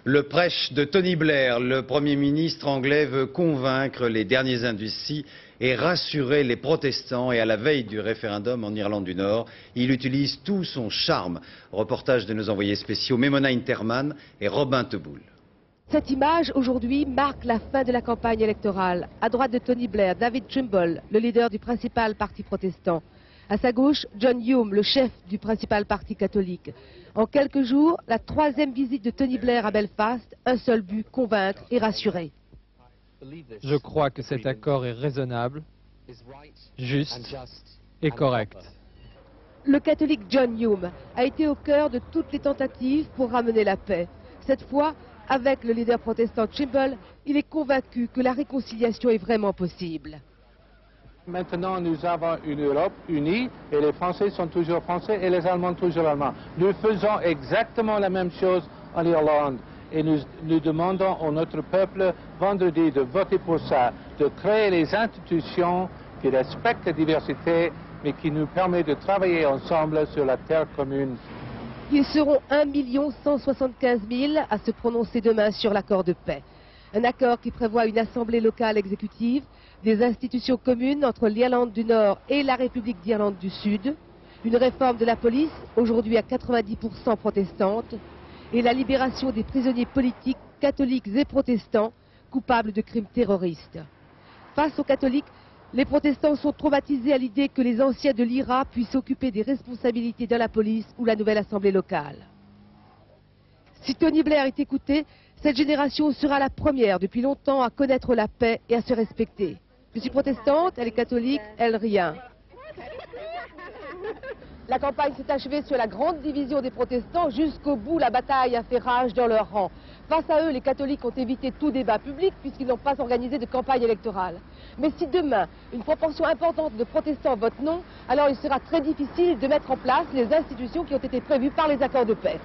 Le prêche de Tony Blair, le Premier ministre anglais, veut convaincre les derniers indécis et rassurer les protestants. Et à la veille du référendum en Irlande du Nord, il utilise tout son charme. Reportage de nos envoyés spéciaux Memona Interman et Robin Teboul. Cette image, aujourd'hui, marque la fin de la campagne électorale. À droite de Tony Blair, David Trimble, le leader du principal parti protestant. À sa gauche, John Hume, le chef du principal parti catholique. En quelques jours, la troisième visite de Tony Blair à Belfast, un seul but, convaincre et rassurer. Je crois que cet accord est raisonnable, juste et correct. Le catholique John Hume a été au cœur de toutes les tentatives pour ramener la paix. Cette fois, avec le leader protestant Trimble, il est convaincu que la réconciliation est vraiment possible. Maintenant, nous avons une Europe unie et les Français sont toujours Français et les Allemands toujours Allemands. Nous faisons exactement la même chose en Irlande et nous demandons à notre peuple vendredi de voter pour ça, de créer les institutions qui respectent la diversité mais qui nous permettent de travailler ensemble sur la terre commune. Ils seront 1 175 000 à se prononcer demain sur l'accord de paix. Un accord qui prévoit une assemblée locale exécutive, des institutions communes entre l'Irlande du Nord et la République d'Irlande du Sud, une réforme de la police, aujourd'hui à 90% protestante, et la libération des prisonniers politiques, catholiques et protestants, coupables de crimes terroristes. Face aux catholiques, les protestants sont traumatisés à l'idée que les anciens de l'IRA puissent occuper des responsabilités dans la police ou la nouvelle assemblée locale. Si Tony Blair est écouté, cette génération sera la première depuis longtemps à connaître la paix et à se respecter. Je suis protestante, elle est catholique, elle rien. La campagne s'est achevée sur la grande division des protestants. Jusqu'au bout, la bataille a fait rage dans leur rang. Face à eux, les catholiques ont évité tout débat public puisqu'ils n'ont pas organisé de campagne électorale. Mais si demain, une proportion importante de protestants votent non, alors il sera très difficile de mettre en place les institutions qui ont été prévues par les accords de paix.